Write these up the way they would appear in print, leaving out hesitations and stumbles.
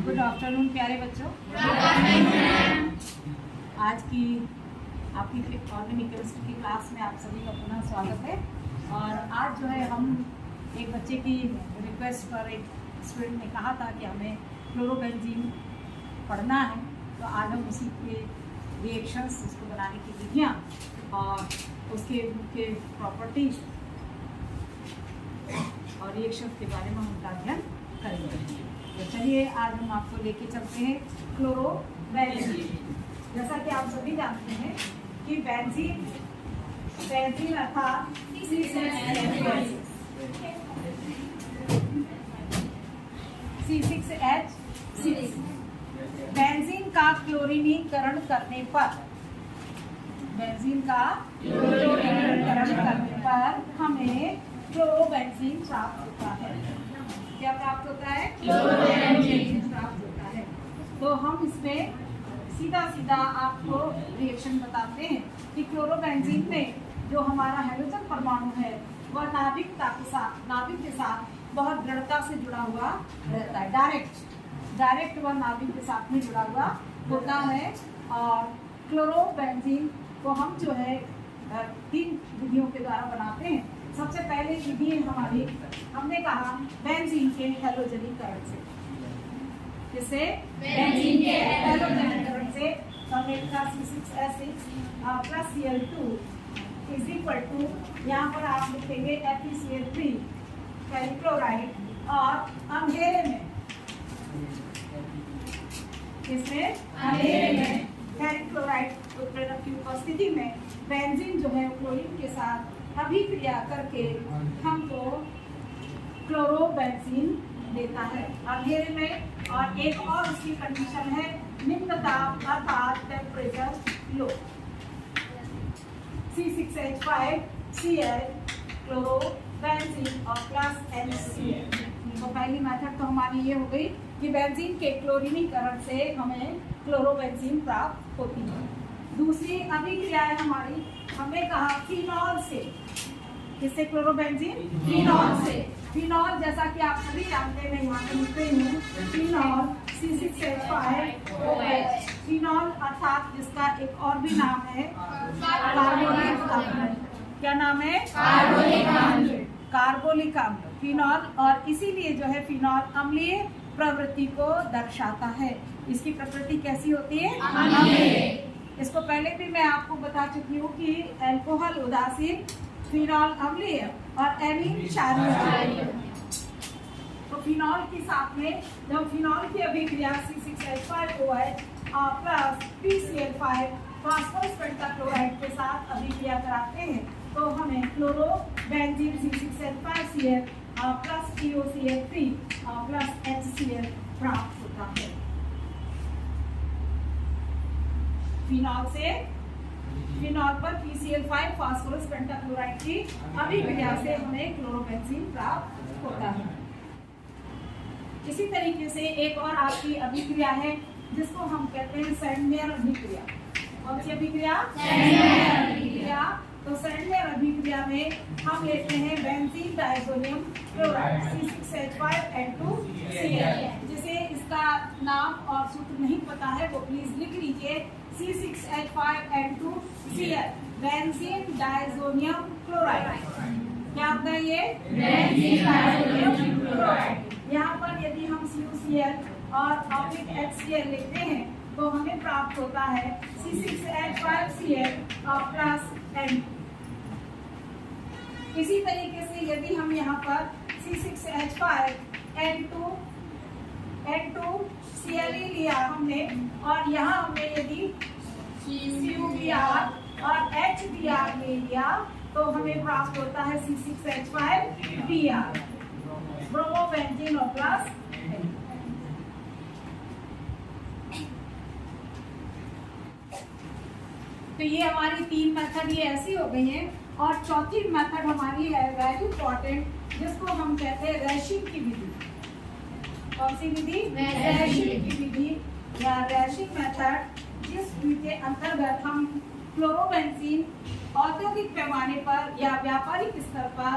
Good afternoon प्यारे बच्चों। आज की आपकी ऑर्गेनिक केमिस्ट्री की क्लास में आप सभी का पुनः स्वागत है। और आज जो है हम एक बच्चे की रिक्वेस्ट पर एक स्टूडेंट ने कहा था कि हमें क्लोरोबेंजीन पढ़ना है, तो आज हम उसी के रिएक्शंस, उसको बनाने की विधियाँ और उसके मुख्य प्रॉपर्टीज और रिएक्शंस के बारे में हम उनका अध्ययन करेंगे। तो चलिए आज हम आपको लेके चलते हैं क्लोरोबेंजीन। जैसा कि आप सभी जानते हैं कि बेंजीन अर्थात C6H6 बेंजीन का क्लोरीनीकरण करने पर हमें क्लोरोबेंजीन प्राप्त होता है। क्या प्राप्त होता है? क्लोरोबेंजीन प्राप्त होता है। तो हम इसमें सीधा आपको रिएक्शन बताते हैं कि क्लोरोबेंजीन में जो हमारा हाइड्रोजन परमाणु है वह नाभिक के साथ बहुत दृढ़ता से जुड़ा हुआ रहता है। डायरेक्ट वह नाभिक के साथ में जुड़ा हुआ होता है। और क्लोरोबेंजीन को हम जो है 3 विधियों के द्वारा बनाते हैं। सबसे पहले विधि हमारी, हमने कहा बेंजीन के हैलोजनीकरण से। जिससे बेंजीन के हैलोजनीकरण से हमने लिखा C6H6 plus Cl2 is equal to, यहाँ पर आप लिखेंगे FeCl3 क्लोराइड। और अंधेरे में फेरिक क्लोराइड उत्प्रेरक की उपस्थिति में बेंजीन जो है क्लोरीन के साथ अभिक्रिया करके हमको क्लोरोबेंजीन देता है अंधेरे में। और एक और उसकी कंडीशन है निम्न ताप अर्थात टेम्परेचर लो। C6H5Cl क्लोरोबेंजीन और प्लस HCl। तो पहली मेथड तो हमारी ये हो गई कि बेंजीन के क्लोरीनीकरण से हमें क्लोरोबेंजीन प्राप्त होती है। दूसरी अभिक्रिया है हमारी, हमने कहा फिनॉल से। किससे क्लोरोबेंजीन? फिनॉल से। फिनॉल जैसा कि आप सभी जानते हैं, मैं यहाँ पे लिख रही हूँ फिनॉल C6H5OH। फिनॉल अर्थात जिसका एक और भी नाम है कार्बोनिक अम्ल। क्या नाम है? कार्बोनिक अम्ल फिनॉल। और इसीलिए जो है फिनॉल अम्लीय प्रवृत्ति को दर्शाता है। इसकी प्रकृति कैसी होती है? अम्लीय। इसको पहले भी मैं आपको बता चुकी हूँ कि अल्कोहल उदासीन, फिनॉल अम्लीय और एमीन क्षारीय। तो फिनॉल के साथ में जब फिनॉल की अभिक्रिया C6H5OH plus PCl5 phosphorus pentachloride के साथ अभिक्रिया कराते हैं तो हमें chlorobenzene C6H5Cl plus POCl3 plus HCl प्राप्त होता है। फिनॉल पर PCl5 फास्फोरस पेंटाक्लोराइड की अभिक्रिया से हमें क्लोरोबेंजीन प्राप्त होता है। इसी तरीके से एक और आपकी अभिक्रिया है जिसको हम कहते हैं सैंडमेयर अभिक्रिया। कौन सी अभिक्रिया? सैंडमेयर अभिक्रिया। तो सैंडमेयर अभिक्रिया में हम लेते हैं बेंजीन डायज़ोनियम क्लोराइड C6H5N2Cl। जिसे इसका नाम और सूत्र नहीं पता है वो प्लीज लिख लीजिए C6H5N2Cl बेंजीन डायज़ोनियम क्लोराइड। क्या होता है ये? Benzene diazonium chloride. यहाँ पर यदि हम CuCl और HCl लेते हैं तो हमें प्राप्त होता है C6H5Cl प्लस N। इसी तरीके से यदि हम यहाँ पर C6H5N2Cl लिया हमने, और यहाँ हमने यदि CuBr और HBr ले लिया तो हमें प्राप्त होता है C6H5Br ब्रोमोबेंजीन और प्लस। तो ये हमारी 3 मेथड ये ऐसी हो गई हैं। और चौथी मेथड हमारी है वेरी इंपॉर्टेंट, जिसको हम कहते हैं रैशिंग की विधि। कौन सी विधि? रैशिंग की विधि या रैशिंग मेथड, जिसके अंतर्गत हम क्लोरोबेंजीन औद्योगिक पैमाने पर या व्यापारिक स्तर पर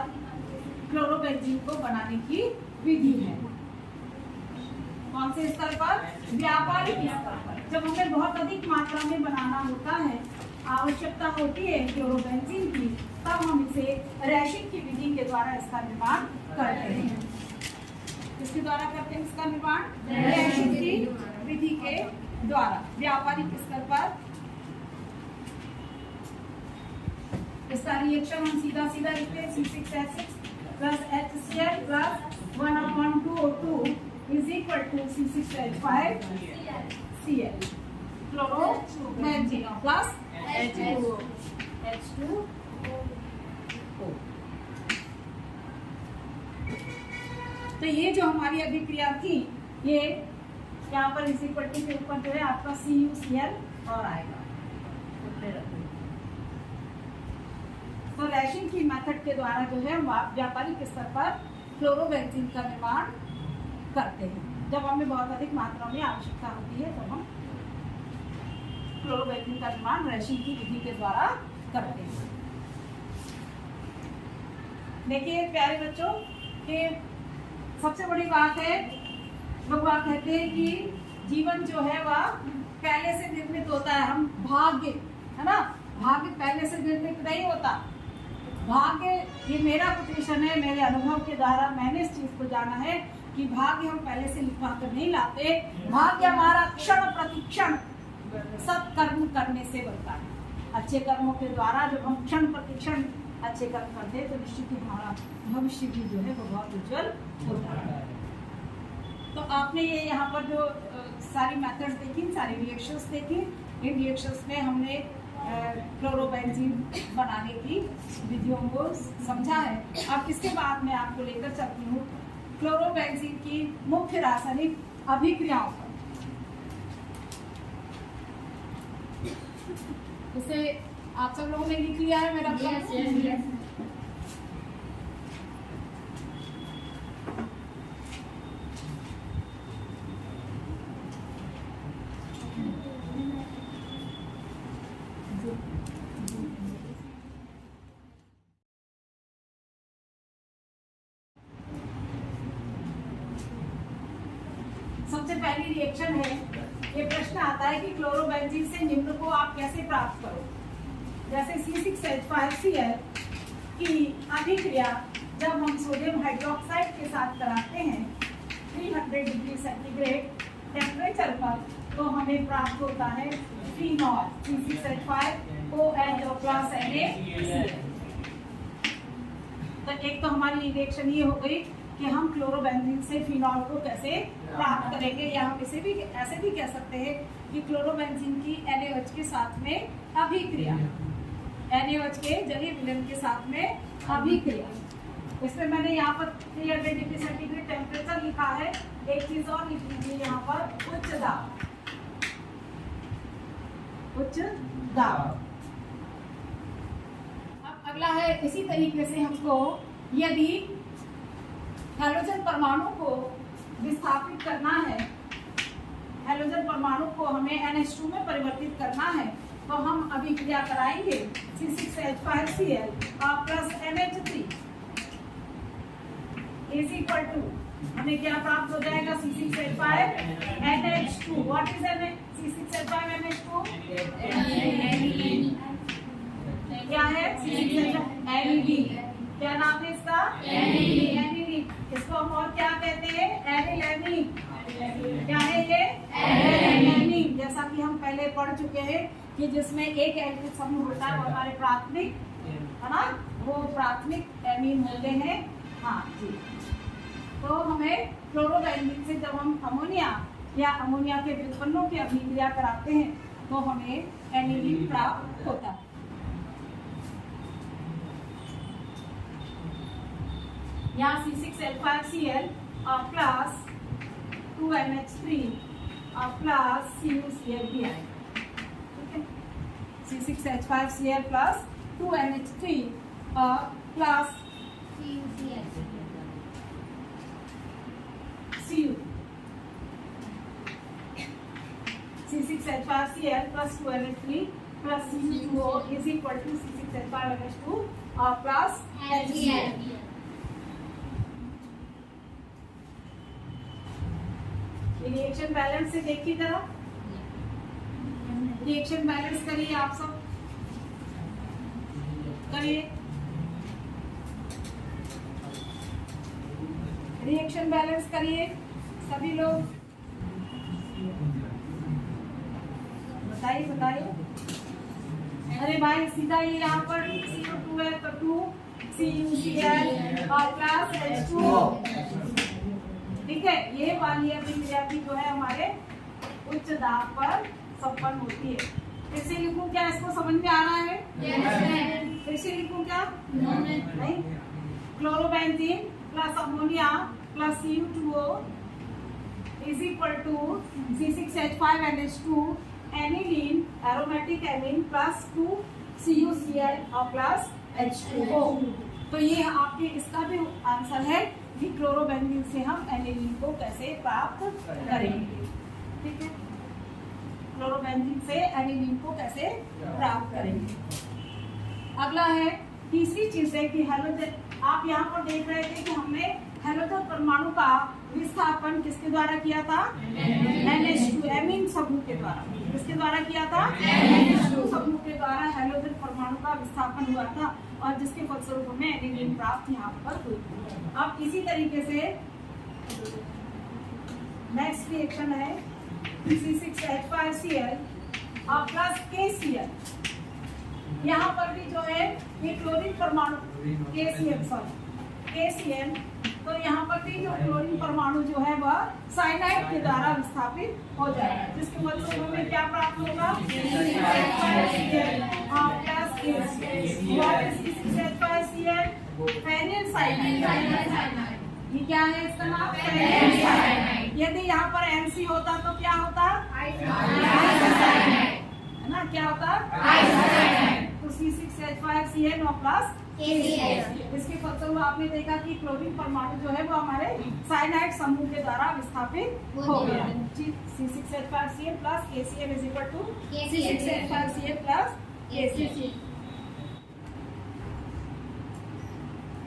क्लोरोबेंजीन को बनाने की विधि है। कौन से स्तर पर? व्यापारिक स्तर पर। जब हमें बहुत अधिक मात्रा में बनाना होता है, आवश्यकता होती है क्लोरोबेंजीन की, तब हम इसे रैशिंग की विधि के द्वारा इसका निर्माण करते हैं। किसके द्वारा करते हैं इसका निर्माण? रैशिंग की विधि के द्वारा व्यापारिक स्तर पर। इसका रिएक्शन हम सीधा सीधा लिखते हैं, C6H6 plus HCl plus 1/2O2 is equal to C6H5Cl chlorobenzene plus H2O। तो ये जो हमारी अभिक्रिया थी, ये यहाँ पर इसी पट्टी के ऊपर जो है आपका CuCl और आएगा। तो रैशिंग की मेथड के द्वारा जो है व्यापारिक स्तर पर क्लोरोबेंजीन का निर्माण करते हैं। जब हमें बहुत अधिक मात्रा में आवश्यकता होती है तब हम क्लोरोबेंजीन का निर्माण रैशिंग की विधि के द्वारा करते हैं। देखिए प्यारे बच्चों, कि सबसे बड़ी बात है, लोग बात कहते हैं कि जीवन जो है वह पहले से निर्मित होता है। हम भाग्य, है ना, भाग्य पहले से निर्मित नहीं होता। भाग्य, ये मेरा कोटेशन है, मेरे अनुभव के द्वारा मैंने इस चीज को जाना है कि भाग्य हम पहले से लिखवा कर नहीं लाते। भाग्य हमारा क्षण प्रतिक्षण सत्कर्म करने से बनता है। अच्छे कर्मों के द्वारा जब हम क्षण प्रतिक्षण अच्छे कर्म करते हैं तो निश्चित ही हमारा भविष्य भी जो है वो बहुत उज्जवल होता है। तो आपने ये यहाँ पर जो सारी मेथड्स देखी, सारी रिएक्शंस देखी, इन रिएक्शंस में हमने क्लोरोबेंजीन बनाने की विधियों को समझा है। अब इसके बाद मैं आपको लेकर चलती हूँ क्लोरोबेंजीन की मुख्य रासायनिक अभिक्रियाओं पर। इसे आप सब लोगों ने लिख लिया है मेरा? yes. सबसे पहली रिएक्शन है, ये प्रश्न आता है कि क्लोरोबेंजीन से निम्न को आप कैसे प्राप्त करो। जैसे C6H5Cl की अभिक्रिया जब हम सोडियम हाइड्रोक्साइड के साथ कराते हैं 300 डिग्री सेंटीग्रेड टेम्परेचर पर, तो हमें प्राप्त होता है फिनॉल C6H5OH प्लस Na। तो एक तो हमारी रिएक्शन ये हो गई कि हम क्लोरोबेंजीन से फिनॉल को कैसे प्राप्त करेंगे, या हम इसे भी ऐसे भी कह सकते हैं कि क्लोरोबेंजीन की NaOH के साथ में अभिक्रिया, NaOH के जलीय विलयन के साथ में अभिक्रिया। इसमें मैंने यहाँ पर 300 डिग्री सेंटीग्रेड टेम्परेचर लिखा है। एक चीज और लिख लीजिए यहाँ पर, उच्च दाब। उच्च दाब। अब अगला है, इसी तरीके से हमको यदि हैलोजन परमाणु को विस्थापित करना है, हैलोजन परमाणु को हमें NH2 में परिवर्तित करना है, तो हम अभिक्रिया कराएंगे C6H5Cl plus NH3 is equal to, हमें क्या प्राप्त हो जाएगा? C6H5NH2। What is C6H5NH2? क्या है? NAD। क्या नाम है इसका? NAD। इसको हम और क्या कहते हैं? एनिल। क्या है ये? एनिल। जैसा कि हम पहले पढ़ चुके हैं कि जिसमें एक एल्किल समूह होता है वो हमारे प्राथमिक, है ना, वो प्राथमिक एमीन होते हैं। हाँ जी। तो हमें क्लोरोबेंजीन से जब हम अमोनिया या अमोनिया के व्युत्पन्नों की अभिक्रिया कराते हैं तो हमें एनिलीन प्राप्त होता है। यहाँ C6H5Cl plus 2NH3 plus CuCl भी आएगा। ठीक है, C6H5Cl plus 2NH3 plus Cu। C6H5Cl plus 2NH3 plus Cu2O is equal to C6H5NH2 plus HCl। Reaction balance से देखिए जरा, रिएक्शन बैलेंस करिए आप सब, करिए रिएक्शन बैलेंस करिए सभी लोग, बताइए बताइए। अरे भाई सीधा ये यहाँ पर CO2 है तो 2 CuCl और प्लस H2O, ठीक है। ये वाली अभिक्रिया भी जो है हमारे उच्च दाब पर संपन्न होती है। फिर से लिखूं क्या, इसको समझ में आ रहा है? फिर से लिखूं क्या? नहीं। Chlorobenzene plus ammonia plus CU2O is equal to C6H5NH2 aniline aromatic amine plus 2 CuCl और प्लस H2O। तो ये आपके इसका भी आंसर है कि क्लोरोबेंजीन से हम एनिलीन को कैसे प्राप्त करेंगे, ठीक है। क्लोरोबेंजीन से एनिलीन को कैसे प्राप्त करेंगे। अगला है तीसरी चीज है कि हैलोजन, आप यहाँ पर देख रहे थे कि हमने हैलोजन परमाणु का विस्थापन किसके द्वारा किया था? NH2 एमीन समूह के द्वारा। किसके द्वारा किया था? NH2 समूह के द्वारा हैलोजन परमाणु का विस्थापन हुआ था और जिसके फलस्वरूप हमें एनिलीन प्राप्त यहाँ पर हुई। अब इसी तरीके से नेक्स्ट रिएक्शन है C6H5Cl और प्लस KCl। यहाँ पर भी जो है ये क्लोरीन परमाणु KCl, तो यहाँ पर भी जो क्लोरीन परमाणु जो है वह साइनाइड के द्वारा विस्थापित हो जाएगा, जिसके फलस्वरूप हमें क्या प्राप्त होगा? C6H5Cl phenyl cyanide. ये क्या है इसका नाम? Phenyl cyanide. यदि यहाँ पर MC होता तो क्या होता? है ना, क्या होता? तो C6H5Cl और प्लस KCl। इसके फलस्वरूप आपने देखा कि क्लोरीन परमाणु जो है वो हमारे साइनाइड समूह के द्वारा विस्थापित हो गया। C6H5Cl plus KCl is equal to C6H5Cl plus KCl।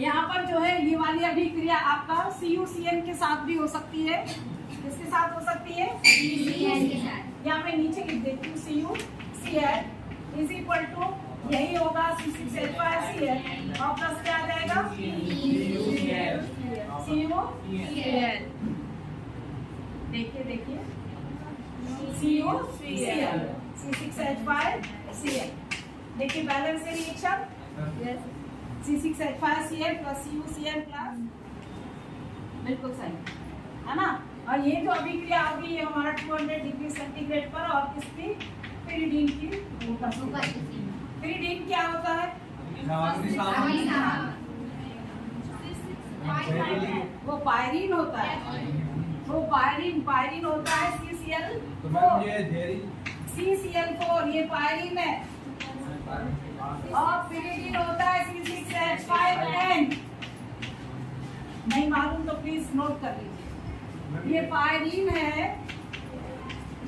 यहाँ पर जो है ये वाली अभिक्रिया आपका CuCl के साथ भी हो सकती है। किसके साथ हो सकती है? CuCl के साथ। यहाँ मैं नीचे लिख देती हूँ CuCl इज इक्वल टू यही होगा C6H5Cl और प्लस क्या आ जाएगा? CuCl। देखिए देखिए CuCl C6H5Cl। देखिए बैलेंस है reaction. C6H5Cl plus CuCl plus, बिल्कुल सही है ना। और ये जो अभिक्रिया होगी ये हमारा 200 डिग्री सेंटीग्रेड पर और किसकी? पिरिडीन की। पिरिडीन क्या होता है? वो पायरीन होता है, वो पायरीन होता है CCl4 ये पायरीन है और पिरिडीन होता है C6H5N। नहीं मालूम तो प्लीज नोट कर लीजिए। ये पायरीन है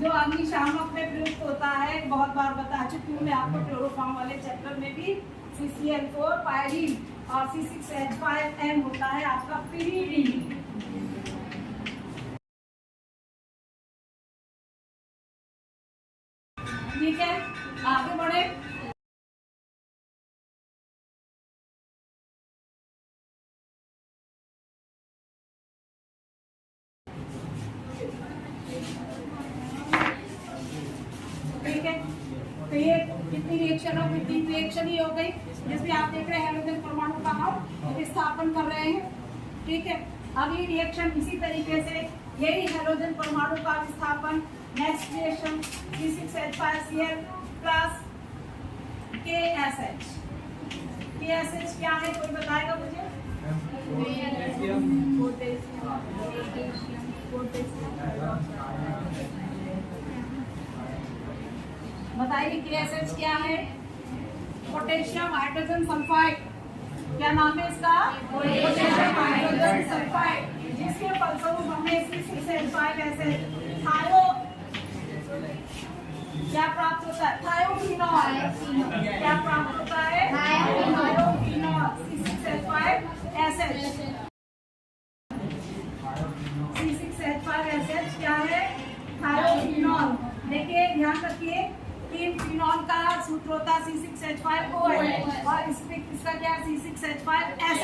जो अग्निशामक में प्रयुक्त होता है, बहुत बार बता चुकी हूँ मैं आपको क्लोरोफॉर्म वाले चैप्टर में भी। CCl4 पायरीन और C6H5N होता है आपका पिरिडीन। ठीक है, आगे बढ़े। ठीक है, तो ये कितनी रिएक्शन हो गई? 3 रिएक्शन ही हो गई जिसमें आप देख रहे हैं हैलोजन परमाणु का हम विस्थापन कर रहे हैं। ठीक है, अगली रिएक्शन इसी तरीके से यही हैलोजन परमाणु का विस्थापन। Next reaction C6H5Cl plus KSH। KSH क्या है कोई बताएगा मुझे? बताइए KSH क्या है? Potassium hydrogen sulphide. क्या नाम है इसका? Potassium hydrogen sulphide. जिसके फलस्वरूप हमें C6H5 थायो क्या प्राप्त होता है? थायोफिनॉल। क्या प्राप्त होता है? थायोफिनॉल। C6H5 क्या है? ध्यान रखिए कि फिनॉल का सूत्र होता है C6H5OH और इसका क्या है C6H5SH।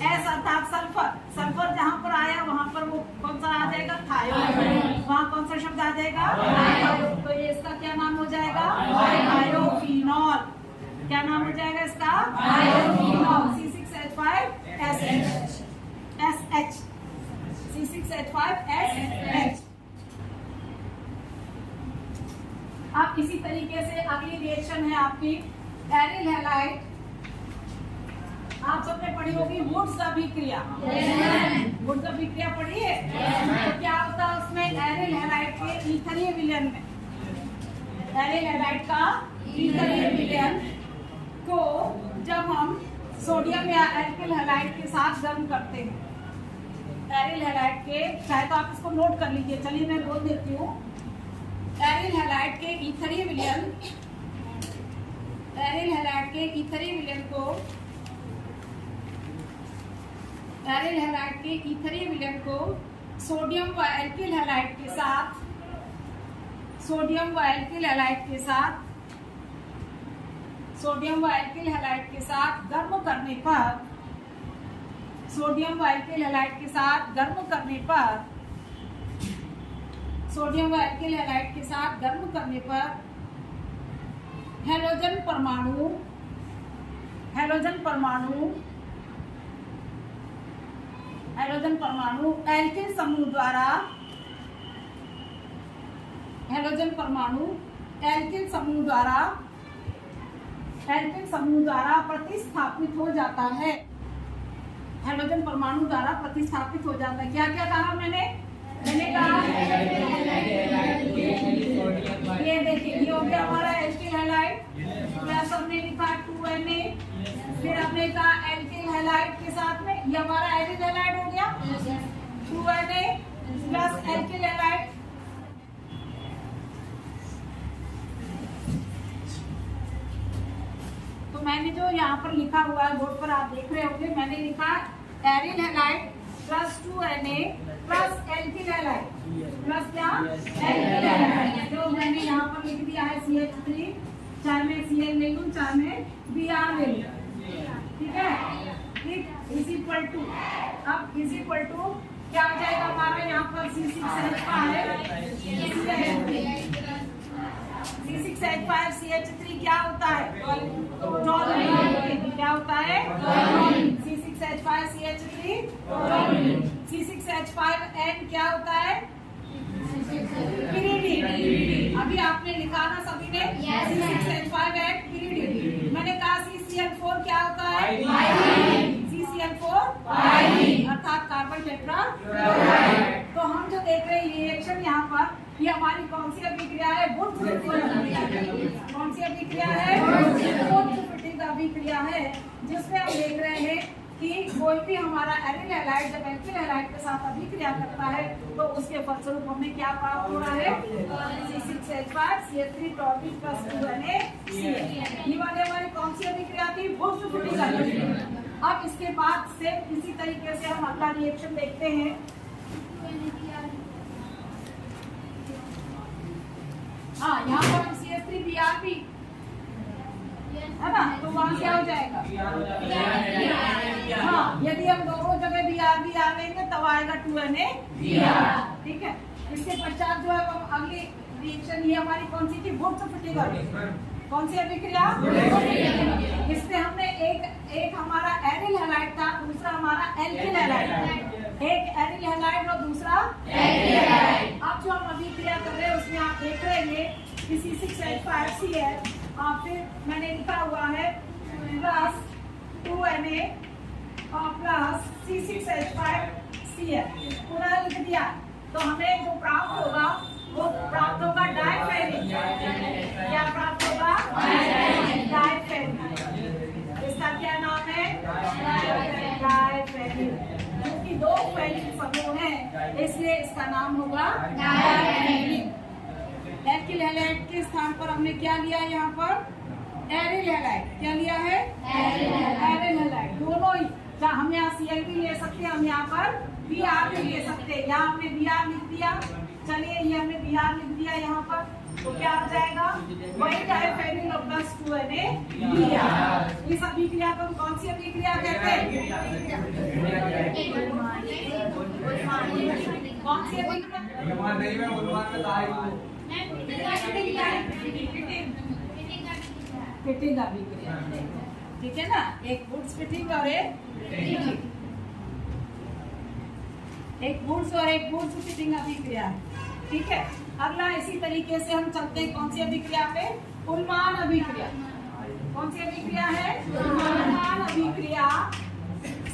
एस अर्थात सल्फर। सल्फर जहाँ पर आया वहाँ पर वो कौन सा आ जाएगा? थायोड। वहाँ कौन सा शब्द आ जाएगा? थायोड। तो ये इसका क्या नाम हो जाएगा? थायोफिनॉल। क्या नाम हो जाएगा इसका? थायोफिनॉल। C6H5SH। SH C6H5SH। अब इसी तरीके से अगली रिएक्शन है आपकी एरिल हैलाइड। आप सबने पढ़ी होगी वुड्स अभिक्रिया। वुड्स अभिक्रिया पढ़ी है? तो क्या होता है उसमें? एरिल हैलाइड के ईथरीय विलयन में, एरिल हैलाइड का ईथरीय विलयन को जब हम सोडियम या एल्किल हैलाइड के साथ गर्म करते हैं, एरिल हैलाइड के, चाहे तो आप इसको नोट कर लीजिए, चलिए मैं बोल देती हूँ। एरिल हैलाइड के ईथरीय विलयन, एरिल हैलाइड के ईथरीय विलयन को, एरिल हैलाइड के ईथरीय विलयन को सोडियम व एल्किल हैलाइड के साथ, सोडियम व एल्किल हैलाइड के साथ, सोडियम व एल्किल हैलाइड के साथ गर्म करने पर, सोडियम व एल्किल हैलाइड के साथ गर्म करने पर, सोडियम व एल्किल हैलाइड के साथ गर्म करने पर हैलोजन परमाणु, हैलोजन परमाणु, हैलोजन परमाणु एल्किल समूह द्वारा, हैलोजन परमाणु एल्किल समूह द्वारा, एल्किल समूह द्वारा प्रतिस्थापित हो जाता है। हैलोजन परमाणु द्वारा प्रतिस्थापित हो जाता है। क्या क्या कहा मैंने कहा, ये देखिए ये हो गया हमारा एल्किल हैलाइड, प्लस हमने लिखा 2Na, फिर हमने कहा एल्किल हैलाइड के साथ में ये हमारा एरिल हैलाइड हो गया, 2Na प्लस एल्किल हैलाइड। तो मैंने जो यहाँ पर लिखा हुआ है बोर्ड पर आप देख रहे होंगे, मैंने लिखा aryl halide plus 2Na plus alkyl halide, plus क्या? Alkyl halide. जो मैंने यहाँ पर लिख दिया है CH3, चाहे मैं Cl ले लूँ चाहे मैं Br ले लूँ, ठीक है? ठीक, इज इक्वल टू, अब इज इक्वल टू क्या हो जाएगा हमारा यहाँ पर C6H5CH3 क्या होता है? टॉलूइन। क्या होता है? C6H5CH3 टॉलूइन। C6H5N क्या होता है? पिरिडीन। अभी आपने लिखा ना सभी ने C6H5N पिरिडीन। मैंने कहा CCl4 क्या होता है? CCl4 अर्थात कार्बन टेट्राक्लोराइड। तो हम जो देख रहे हैं रिएक्शन यहाँ पर, ये हमारी कौन सी अभिक्रिया है? वुड्स अभिक्रिया। कौन सी अभिक्रिया है? वुड्स अभिक्रिया है, जिसमें हम देख रहे हैं कि कोई भी हमारा एरिल हैलाइड जब एल्किल हैलाइड के साथ अभिक्रिया करता है तो उसके फलस्वरूप हमें क्या प्राप्त हो रहा है? C6H5CH3 टॉलूइन plus 2NaCl। ये वाली हमारी कौन सी अभिक्रिया थी? वुड्स अभिक्रिया। अब इसके बाद से इसी तरीके से हम अगला रिएक्शन देखते हैं। हाँ, यहाँ पर CH3Br है ना, तो वहाँ क्या हो जाएगा? हाँ, यदि हम दोनों जगह Br लेंगे तब आएगा 2Na। ठीक है, इसके पश्चात जो है वो अगली रिएक्शन ये हमारी कौन सी थी? वुड्स अभिक्रिया। कौन सी अभिक्रिया? इसमें हमने एक हमारा एरिल हैलाइड था, दूसरा हमारा एल्किल हैलाइड था। एक एरिल हैलाइड और दूसरा एल्किल हैलाइड। अब जो हम अभिक्रिया कर रहे हैं उसमें आप देख रहे हैं कि C6H5Cl, फिर मैंने लिखा हुआ है प्लस 2Na और प्लस C6H5Cl पूरा लिख दिया। तो हमें जो प्राप्त होगा वो प्राप्त होगा डाइफेरिक। क्या प्राप्त होगा? डाइफेरिक। इसका क्या नाम है? डाइफेरिक। क्योंकि दो फेरिक समूह है इसलिए इसका नाम होगा डाइफेरिक। एल्किल हैलाइड के स्थान पर हमने क्या लिया? यहाँ पर एरिल हैलाइड। क्या लिया है? Aryl halide. दोनों ही, हम यहाँ Cl भी ले सकते हैं, हम यहाँ पर Br भी ले सकते हैं। यहाँ हमने Br लिख दिया। चलिए ये हमने Br लिख दिया यहाँ पर, तो क्या आ जाएगा? वही डाइफेनिल प्लस 2Na इस अभिक्रिया को कौन सी अभिक्रिया कहते हैं? कौन सी अभिक्रिया? फिटिंग अभिक्रिया, ठीक है ना? एक गुड्स फिटिंग और एक गुड्स और एक गुड्स फिटिंग अभिक्रिया, ठीक है। अगला इसी तरीके से हम चलते हैं कौन सी अभिक्रिया पे? उल्मान अभिक्रिया। कौन सी अभिक्रिया है? उल्मान अभिक्रिया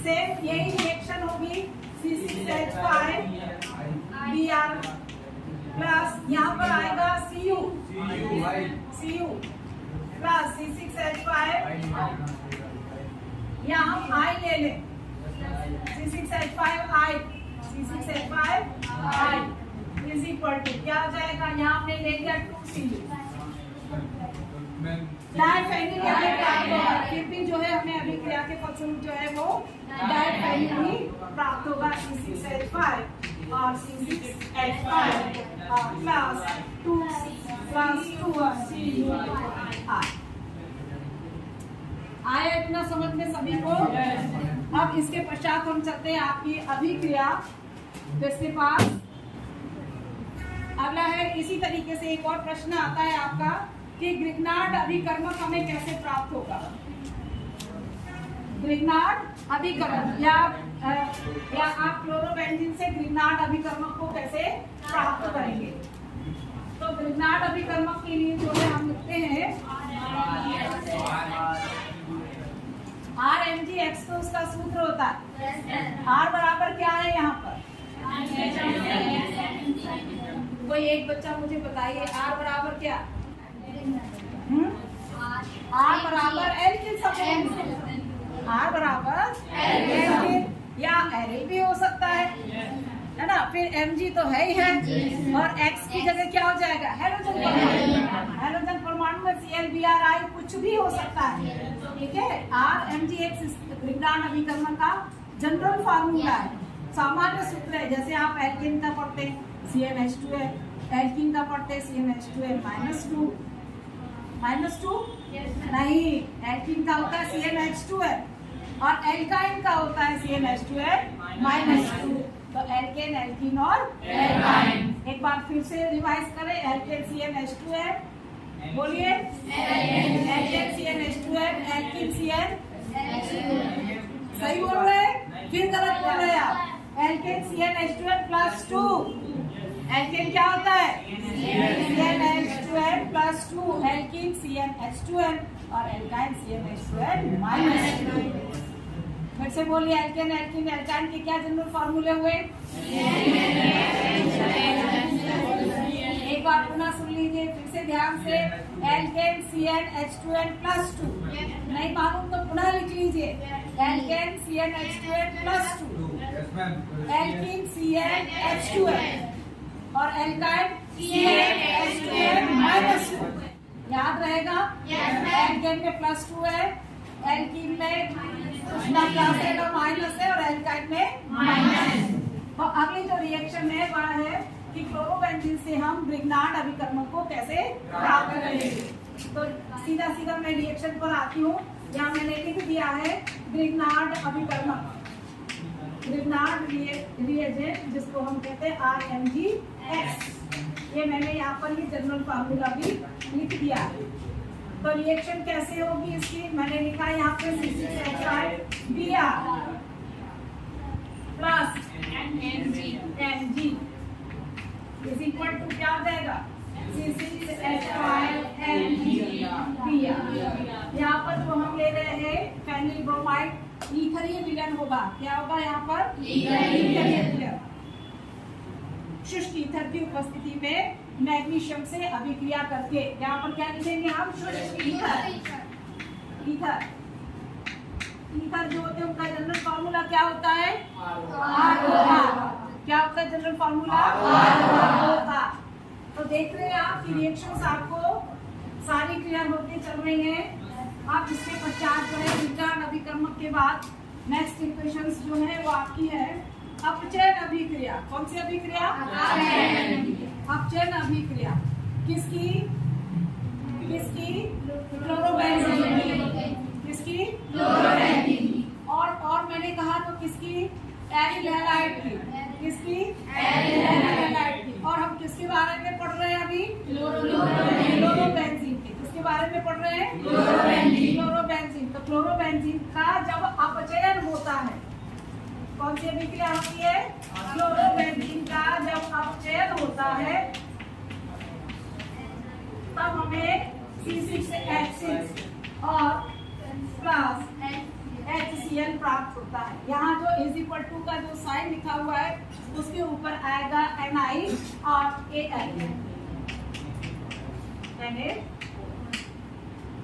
से यही रिएक्शन होगी, C6H5Br प्लस यहाँ पर आएगा Cu प्लस C6H5, यहाँ हम I ले लें, C6H5I इज इक्वल टू क्या हो जाएगा? यहाँ हमने ले लिया 2Cu, डाइफेनिल फिर भी जो है हमें अभिक्रिया के फलस्वरूप जो है वो डाइफेनिल ही प्राप्त होगा, C6H5 और C6H5 प्लस 2 Cu आया इतना समझ में सभी को? अब इसके पश्चात हम चलते हैं आपकी अभिक्रिया। तो इसके पास अगला है, इसी तरीके से एक और प्रश्न आता है आपका कि ग्रिग्नार्ड अभिकर्मक हमें कैसे प्राप्त होगा? ग्रिग्नार्ड अभिकर्मक या आप क्लोरोबेंजीन से ग्रिग्नार्ड अभिकर्मक को कैसे प्राप्त करेंगे? तो ग्रिग्नार्ड अभिकर्मक के लिए जो है हम लिखते हैं RMgX, तो उसका सूत्र होता है R बराबर क्या है यहाँ पर? कोई एक बच्चा मुझे बताइए R बराबर क्या? R बराबर एल्किन सपोज, R बराबर एल्किन या एरिल भी हो सकता है ना? फिर Mg तो है ही है, और X की जगह क्या हो जाएगा? हेलोजन परमाणु। हेलोजन परमाणु में ClBrI कुछ भी हो सकता है, ठीक है। RMgX ग्रिग्नार्ड अभिकर्मक का जनरल फार्मूला है, सामान्य सूत्र है। जैसे आप एल्किन का पढ़ते हैं CnH2n, एल्किन का पढ़ते हैं CnH2n -2 नहीं, एल्किन का होता है CnH2n और एल्काइन का होता है CnH2n -2। तो एल्केन, एल्कीन और एल्काइन। एक बार फिर से रिवाइज करें, एल्केन CnH2n, बोलिए एल्केन CnH2n, एल्कीन CN, सही बोल रहे हैं? फिर गलत बोल रहे हैं आप। एल्केन CnH2n +2, एल्केन क्या होता है? CnH2n +2, एल्कीन CnH2n और एल्काइन CnH2n -2। फिर से बोलिए, एल्केन, एल्कीन, एल्काइन के क्या जनरल फार्मूले हुए? एक बार पुनः सुन लीजिए फिर से ध्यान से, एल्केन CnH2n +2, नहीं मालूम तो पुनः लिख लीजिए, एल्केन CnH2n +2, एल्कीन CnH2n और एल्काइन CnH2n -2। याद रहेगा? एल्केन में +2 है, एल्कीन में प्लस है तो माइनस है, और एल्काइन में माइनस। तो अगली जो रिएक्शन है वह है कि क्लोरोबेंजीन से हम ग्रिग्नार्ड अभिकर्मक को कैसे प्राप्त करेंगे। तो सीधा सीधा मैं रिएक्शन पर आती हूँ। यहाँ मैंने लिख दिया है ग्रिग्नार्ड अभिकर्मक, ग्रिग्नार्ड रिएजेंट जिसको हम कहते हैं RMgX। ये मैंने यहाँ पर ये जनरल फार्मूला भी लिख दिया है। तो रिएक्शन कैसे होगी इसकी? मैंने लिखा है यहाँ पे C6H5Br plus Mg is equal to क्या हो जाएगा? C6H5MgBr। यहाँ पर जो हम ले रहे हैं फेनिल ब्रोमाइड ईथर ये विलयन होगा, क्या होगा यहाँ पर? ईथर। शुष्क ईथर की उपस्थिति में मैग्नीशियम से अभिक्रिया करके, यहाँ पर क्या लिखेंगे हम? शुष्क ईथर। ईथर जो होते हैं उनका जनरल फार्मूला क्या होता है? R-OR। क्या होता है जनरल फार्मूला? R-OR। तो देख रहे हैं आप कि रिएक्शंस आपको सारी क्लियर होती चल रही हैं। अब इसके पश्चात जो है ग्रिग्नार्ड अभिकर्मक के बाद नेक्स्ट इक्वेशंस जो है वो आपकी है अपचयन अभिक्रिया। कौन सी अभिक्रिया? अपचयन अभिक्रिया किसकी? किसकी? क्लोरोबेंजीन की। किसकी? क्लोरोबेंजीन की। और मैंने कहा तो किसकी? एरिल हैलाइड की। किसकी? एरिल हैलाइड की। और हम किसके बारे में पढ़ रहे हैं अभी? क्लोरोबेंजीन की। किसके बारे में पढ़ रहे हैं? क्लोरोबेंजीन। तो क्लोरोबेंजीन का जब अपचयन होता है, कौन सी अभिक्रिया होती है? क्लोरोबेंजीन का जब अपचयन होता है तब हमें C6H6 और प्लस HCl प्राप्त होता है। यहाँ जो इज इक्वल टू का जो साइन लिखा हुआ है उसके ऊपर आएगा Na और Al।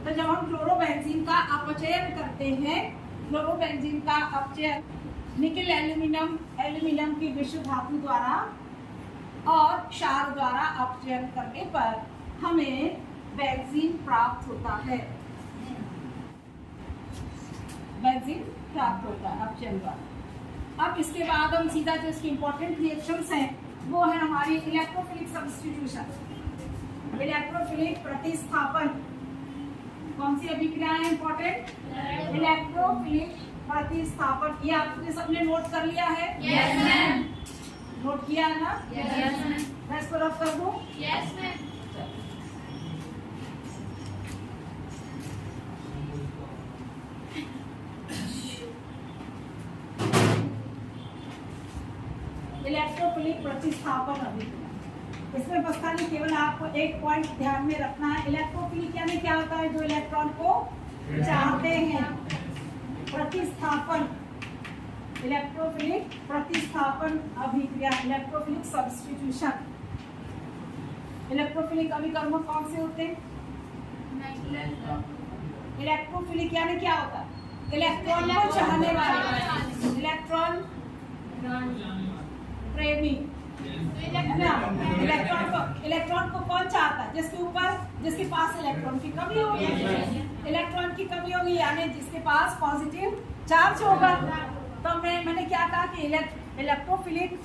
तो जब हम क्लोरोबेंजीन का अपचयन करते हैं, क्लोरोबेंजीन का अपचयन निकेल एल्यूमिनियम की विषु धातु द्वारा और क्षार द्वारा अपचयन करने पर हमें बेंजीन प्राप्त होता है। बेंजीन प्राप्त होता है अपचयन द्वारा। अब इसके बाद हम सीधा जो इसकी इंपॉर्टेंट रिएक्शंस हैं वो है हमारी इलेक्ट्रोफिलिक सब्स्टिट्यूशन, इलेक्ट्रोफिलिक प्रतिस्थापन। कौन सी अभिक्रिया है इंपॉर्टेंट? इलेक्ट्रोफिलिक प्रतिस्थापन। ये आपने सबने नोट कर लिया है? Yes ma'am. नोट किया है ना? Yes ma'am. मैं इसको रफ कर दूं? Yes ma'am. इलेक्ट्रोफिलिक प्रतिस्थापन अभिक्रिया, इसमें बस खाली केवल आपको एक पॉइंट ध्यान में रखना है। इलेक्ट्रोफिलिक यानी क्या होता है? जो इलेक्ट्रॉन को चाहते हैं। प्रतिस्थापन, इलेक्ट्रोफिलिक प्रतिस्थापन अभिक्रिया, इलेक्ट्रोफिलिक सब्स्टिट्यूशन। इलेक्ट्रोफिलिक अभिकर्म कौन से होते हैं? इलेक्ट्रोफिलिक यानी क्या होता है? इलेक्ट्रॉन को चाहने वाले, इलेक्ट्रॉन प्रेमी। इलेक्ट्रॉन को कौन चाहता है? जिसके पास इलेक्ट्रॉन की कमी होगी। इलेक्ट्रॉन की कमी होगी यानी जिसके पास पॉजिटिव चार्ज होगा। तो मैंने क्या कहा कि इलेक्ट्रोफिलिक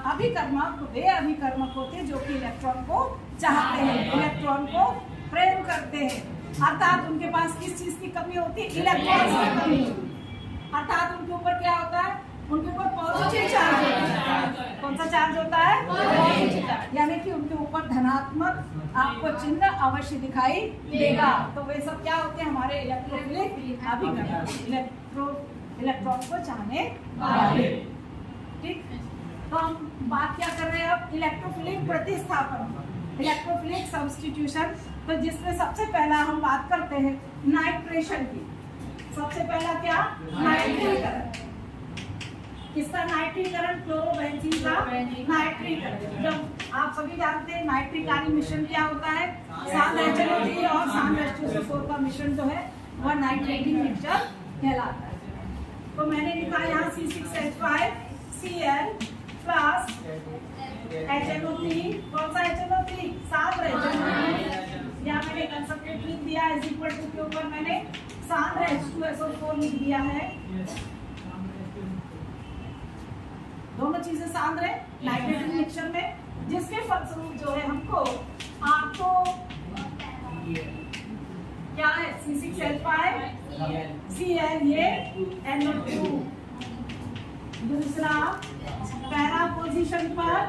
अभिकर्मक वे अभिकर्मक होते हैं जो कि इलेक्ट्रॉन को चाहते हैं, इलेक्ट्रॉन को प्रेम करते हैं। अर्थात उनके पास किस चीज की कमी होती है? इलेक्ट्रॉन की कमी। अर्थात उनके ऊपर क्या होता है? उनके ऊपर पॉजिटिव चार्ज होता है। कौन सा चार्ज होता है? Positive charge. यानी कि उनके ऊपर धनात्मक आपको चिन्ह अवश्य दिखाई देगा। तो वे सब क्या होते हैं? हमारे इलेक्ट्रोफिलिक अभिकर्मक, इलेक्ट्रॉन को चाहने वाले। ठीक, तो हम बात क्या कर रहे हैं अब? इलेक्ट्रोफिलिक प्रतिस्थापन, इलेक्ट्रोफिलिक सब्स्टिट्यूशन। तो जिसमें सबसे पहला हम बात करते हैं नाइट्रेशन की। सबसे पहला क्या? नाइट्रीकरण। किसका नाइट्रीकरण? क्लोरोबेंजीन का नाइट्रीकरण। जब आप सभी जानते हैं नाइट्रिक आयन मिश्रण क्या होता है? सांद्र HNO3 और सांद्र H2SO4 का मिश्रण जो है वह नाइट्रेटिंग मिक्सचर कहलाता है। तो मैंने लिखा यहाँ C6H5Cl प्लस HNO3। कौन सा HNO3? सांद्र HNO3। यहाँ मैंने कंसंट्रेट लिख दिया इज इक्वल टू के ऊपर मैंने सांद्र H2SO4 लिख दिया है। दोनों चीजें सांद्र है नाइट्रेटिक मिक्सचर में, जिसके फलस्वरूप जो है हमको आपको क्या है? C6H5Cl ये NO2। दूसरा पैरा पोजीशन पर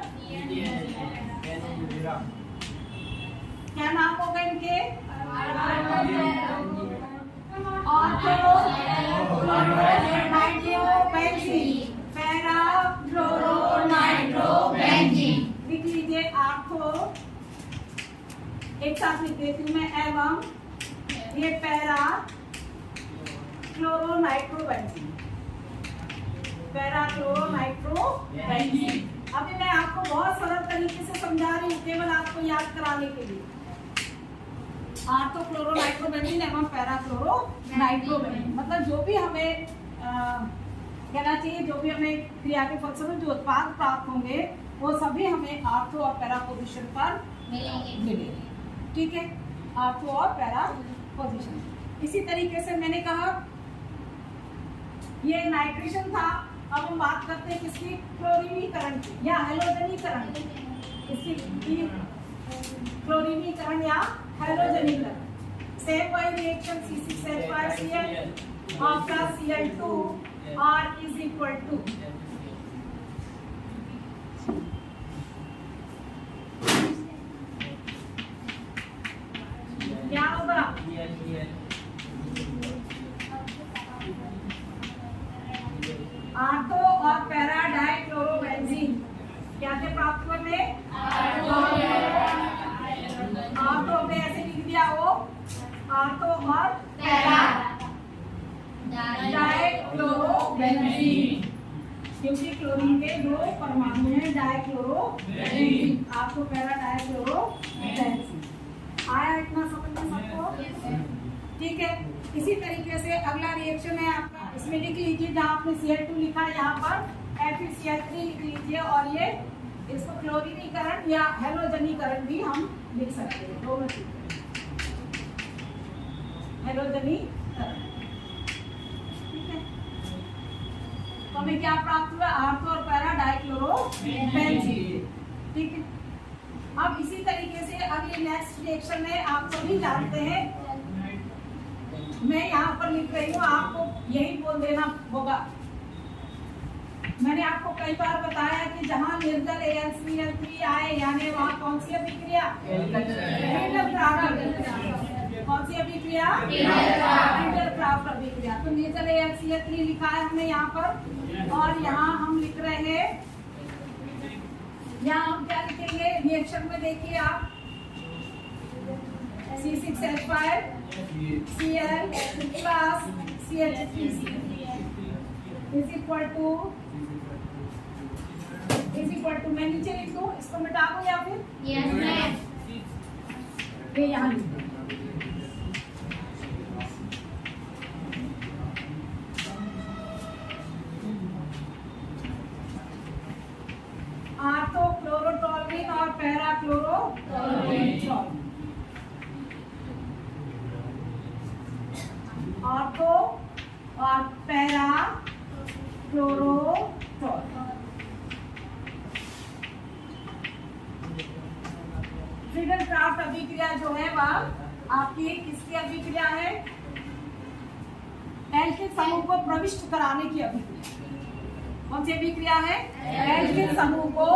क्या नाम होगा इनके? ऑर्थोनाइट्रोबेंजीन, पैरा क्लोरोनाइट्रोबेंजीन। लिख लीजिए आर्थो, एक साथ लिख देती हूँ मैं, एवं ये पैरा क्लोरोनाइट्रोबेंजीन, पैरा क्लोरोनाइट्रोबेंजीन। अभी मैं आपको बहुत सरल तरीके से समझा रही हूँ केवल आपको याद कराने के लिए। आर्थो क्लोरोनाइट्रोबेंजीन एवं पैरा क्लोरोनाइट्रोबेंजीन, मतलब जो भी हमें कहना चाहिए, जो भी हमें क्रिया के फलस्वरूप जो उत्पाद प्राप्त होंगे वो सभी हमें आर्थो और पैरा पोजीशन पर मिलेंगे। ठीक है, आर्थो और पैरा पोजीशन। इसी तरीके से मैंने कहा ये नाइट्रेशन था। अब हम बात करते हैं किसकी? क्लोरीनीकरण की या हैलोजनीकरण। इसकी क्लोरीनीकरण या हैलोजनीकरण। सेम वही रिएक्शन C6H5Cl आपका Cl2 R is equal to क्या होगा? आर्थो और पैरा डाइक्लोरोबेंजीन क्या थे प्राप्त करने? आर्थो में ऐसे लिख दिया वो आर्थो और पैरा डाइक्लोरोबेंजीन, क्योंकि क्लोरीन के दो परमाणु हैं डाइक्लोरोबेंजीन, आर्थो पैरा डाइक्लोरोबेंजीन। आया इतना समझ में सबको? ठीक है। इसी तरीके से अगला रिएक्शन है आपका, इसमें लिख लीजिए जहाँ आपने Cl2 लिखा है यहाँ पर FeCl3 लिख लीजिए, और ये इसको क्लोरीनीकरण या हैलोजनीकरण भी हम लिख सकते हैं, दोनों चीजें हैलोजनीकरण। ठीक है, तो हमें क्या प्राप्त हुआ? आर्थो और पैरा डाइक्लोरोबेंजीन। ठीक है, अब इसी तरीके से अगली नेक्स्ट रिएक्शन है, आप सभी जानते हैं, मैं यहाँ पर लिख रही हूँ, आपको यही बोल देना होगा। मैंने आपको कई बार बताया कि जहाँ निर्जल AlCl3 आए यानी वहाँ कौन सी अभिक्रिया? कौन सी अभिक्रिया? क्राफ्ट अभिक्रिया। तो निर्जल AlCl3 लिखा है हमने यहाँ पर, और यहाँ हम लिख रहे हैं, यहाँ हम क्या लिखेंगे रिएक्शन में? देखिए आप C6H5Cl plus CH3Cl is equal to मैं नीचे लिख दूँ, इसको मिटा दूँ या फिर? Yes, ma'am। ये यहाँ लिख दूँ। आर्थो क्लोरोटोल्विन और पैरा क्लोरोटोल्विन, आर्थो और पैरा क्लोरोटोल्विन। फ्रीडल-क्राफ्ट अभिक्रिया जो है वह आपकी किसकी अभिक्रिया है? एल्किल समूह को प्रविष्ट कराने की अभिक्रिया। कौन सी अभिक्रिया है? एल्किल समूह को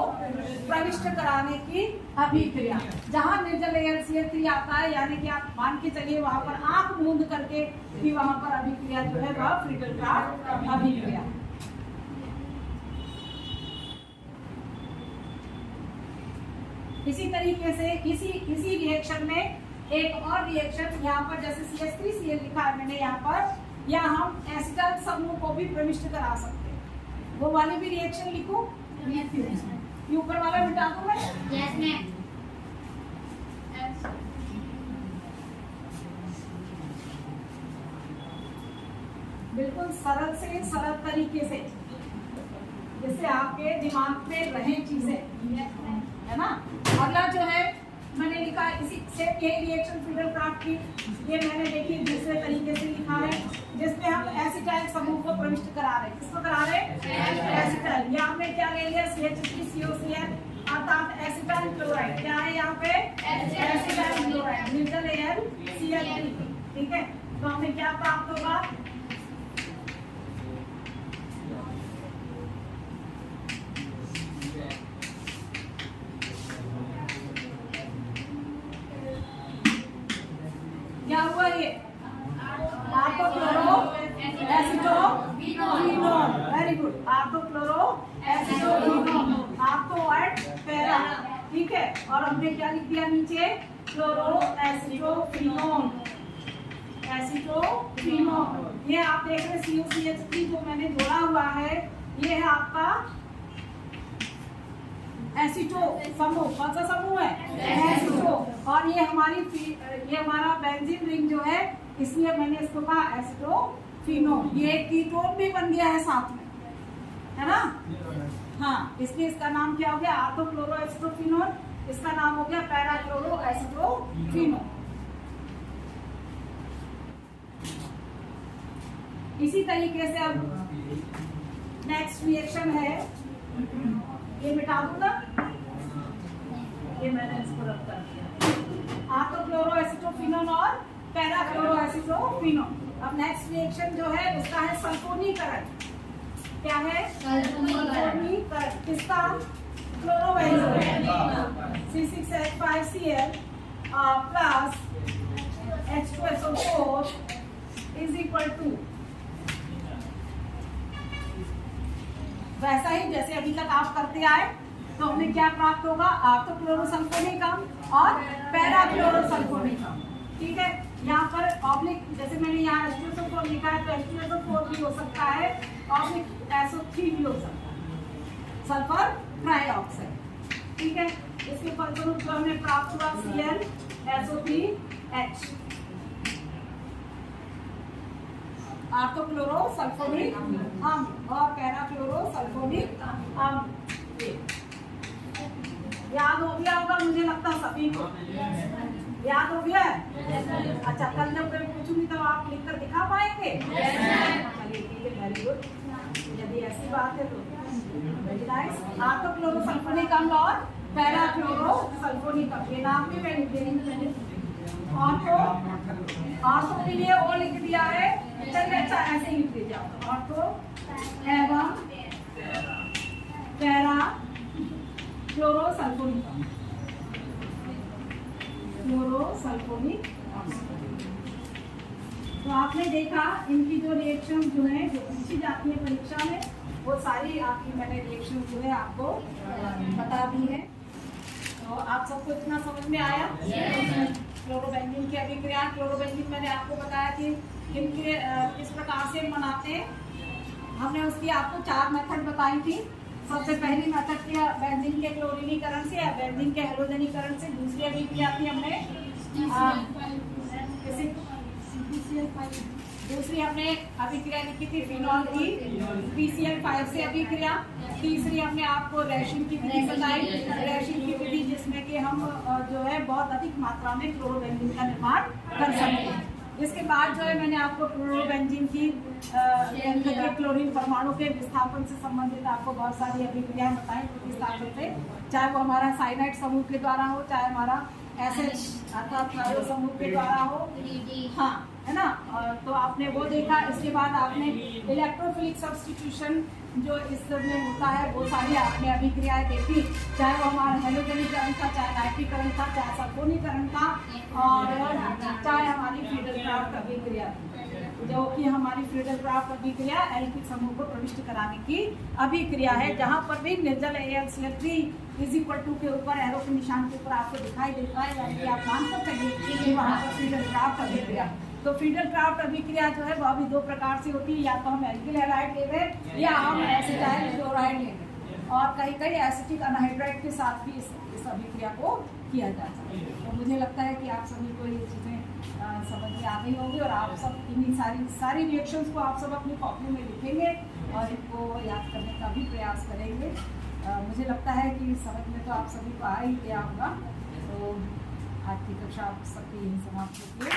प्रविष्ट कराने की अभिक्रिया। जहाँ निर्जल AlCl3 आता है, यानी कि आप मान के चलिए वहां पर आंख मूंद करके भी वहां पर अभिक्रिया जो है वह फ्रीडल-क्राफ्ट अभिक्रिया। इसी तरीके से इसी रिएक्शन में एक और रिएक्शन यहाँ पर, जैसे CH3Cl लिखा है मैंने यहाँ पर, या हम एसिटल समूह को भी प्रविष्ट करा सकते हैं। वो वाली भी रिएक्शन लिखूं? ये ऊपर वाला मिटा दूं मैं? Yes, ma'am। बिल्कुल सरल से सरल तरीके से, जिससे आपके दिमाग में रहे चीजें, है ना। अगला जो है मैंने लिखा इसी सेम यही रिएक्शन फ्रीडल-क्राफ्ट की, ये मैंने देखिए दूसरे तरीके से लिखा है, जिसमें हम एसिटाइल समूह को प्रविष्ट करा रहे हैं। किसको करा रहे हैं? एसिटाइल। यहाँ में क्या ले लिया? CH3COCl अर्थात एसिटाइल क्लोराइड। क्या है यहाँ पे? एसिटाइल क्लोराइड, निर्जल AlCl3। ठीक है, तो हमें क्या प्राप्त होगा? क्या हुआ ये? Ortho chloro acetophenol. Very good, ortho chloro acetophenol, ortho and para. ठीक है, और हमने क्या लिख दिया नीचे? Chloro acetophenol, acetophenol. ये आप देख रहे COCH3 जो मैंने जोड़ा हुआ है, ये है आपका एसिटो समूह। कौन सा समूह है? एसिटो। और ये हमारा बेंजीन रिंग जो है, इसलिए मैंने इसको कहा एसिटोफिनोल। ये कीटोन भी बन गया है साथ में, है ना। हाँ, इसलिए इसका नाम क्या हो गया? Ortho chloro acetophenol. इसका नाम हो गया पैरा क्लोरो एसिटोफिनोल। इसी तरीके से अब नेक्स्ट रिएक्शन है, ये मिटा दूंगा। ये मैंने इसको रख कर दिया। आर्थोक्लोरोएसिटोफिनोन और पैराक्लोरोएसिटोफिनोन। अब नेक्स्ट रिएक्शन जो है उसका है सल्फोनीकरण। क्या है? सल्फोनीकरण। किसका? Chlorobenzene. C6H5Cl plus H2SO4 is equal to, वैसा ही जैसे अभी तक आप करते आए तो हमें क्या प्राप्त होगा? आर्थोक्लोरोसल्फोनिकम और पैराक्लोरोसल्फोनिकम। ठीक है, यहाँ पर ऑब्लिक जैसे मैंने यहाँ H2SO4 लिखा है तो H2SO4 भी हो सकता है, ऑब्लिक SO3 भी हो सकता है, सल्फर ट्राइऑक्साइड। ठीक है, इसके फलस्वरूप जो हमें प्राप्त हुआ ClSO3H, आर्थोक्लोरोसल्फोनिक अम्ल और पैराक्लोरोसल्फोनिक अम्ल। याद हो गया होगा मुझे लगता है सभी को। याद हो गया? अच्छा, कल जब मैं पूछूंगी तो आप लिखकर दिखा पाएंगे? चलिए ठीक है, वेरी गुड। यदि ऐसी बात है तो वेरी नाइस। आर्थोक्लोरोसल्फोनिक अम्ल और पैराक्लोरोसल्फोनिक अम्ल, ये नाम भी मैंने ऑर्थो के लिए ओ लिख दिया है। चलिए अच्छा ऐसे ही लिख दीजिए ऑर्थो एवं पैराक्लोरोसल्फोनिक अम्ल। क्लोरोसल्फोनिक अम्ल। तो आपने देखा इनकी जो रिएक्शन जो है जो पूछी जाती है परीक्षा में, वो सारी आपकी मैंने रिएक्शन जो है आपको बता दी है। तो आप सबको इतना समझ में आया? क्लोरोबेंजीन की अभिक्रिया। क्लोरोबेंजीन मैंने आपको बताया कि किस प्रकार से बनाते हैं। हमने उसकी आपको 4 मेथड बताई थी। सबसे पहली मेथड थी बेंजीन के क्लोरीनीकरण से या बेंजीन के हैलोजनीकरण से। दूसरी अभिक्रिया थी हमने दूसरी हमने अभिक्रिया लिखी थी फिनॉल की PCl5 से अभिक्रिया। तीसरी हमने आपको रेशिन की विधि बताई, रेशिन की विधि जिसमें कि हम जो है बहुत अधिक मात्रा में क्लोरोबेंजीन का निर्माण कर सकते हैं। इसके बाद जो है मैंने आपको क्लोरोबेंजीन की क्लोरीन परमाणु के विस्थापन से संबंधित आपको बहुत सारी अभिक्रियाएं बताई प्रतिस्थापन से, चाहे वो हमारा साइनाइड समूह के द्वारा हो, चाहे हमारा SH अर्थात थायो समूह के द्वारा हो। हाँ, है ना? तो आपने वो देखा। इसके बाद आपने इलेक्ट्रोफिलिक सब्स्टिट्यूशन जो इसमें होता है वो सारी आपने अभिक्रियाएं देखी, चाहे वो हमारा हैलोजनीकरण था, चाहे नाइट्रीकरण था, चाहे सल्फोनीकरण था, और चाहे हमारी फ्रीडल-क्राफ्ट अभिक्रिया जो कि हमारी फ्रीडल-क्राफ्ट अभिक्रिया एल्किल समूह को प्रविष्ट कराने की अभिक्रिया है, जहाँ पर भी निर्जल AlCl3 = के ऊपर एरो के निशान के ऊपर आपको दिखाई देता है, यानी कि आप मान सकते हैं कि वहाँ पर फ्रीडल-क्राफ्ट अभिक्रिया। तो फ्रीडल-क्राफ्ट अभिक्रिया जो है वह भी 2 प्रकार से होती है, या तो हम एल्किल हैलाइड ले रहे हैं या हम एसिटाइल क्लोराइड ले रहे हैं, और कहीं कहीं एसिटिक अनहाइड्राइड के साथ भी इस अभिक्रिया को किया जाता है। तो मुझे लगता है कि आप सभी को ये चीज़ें समझ में आ गई होगी, और आप सब इन्हीं सारी रिएक्शंस को आप सब अपनी कॉपी में लिखेंगे और इनको याद करने का भी प्रयास करेंगे। मुझे लगता है कि समझ में तो आप सभी को आ ही गया होगा। तो आज की कक्षा आप सबकी यही समाप्त होती है।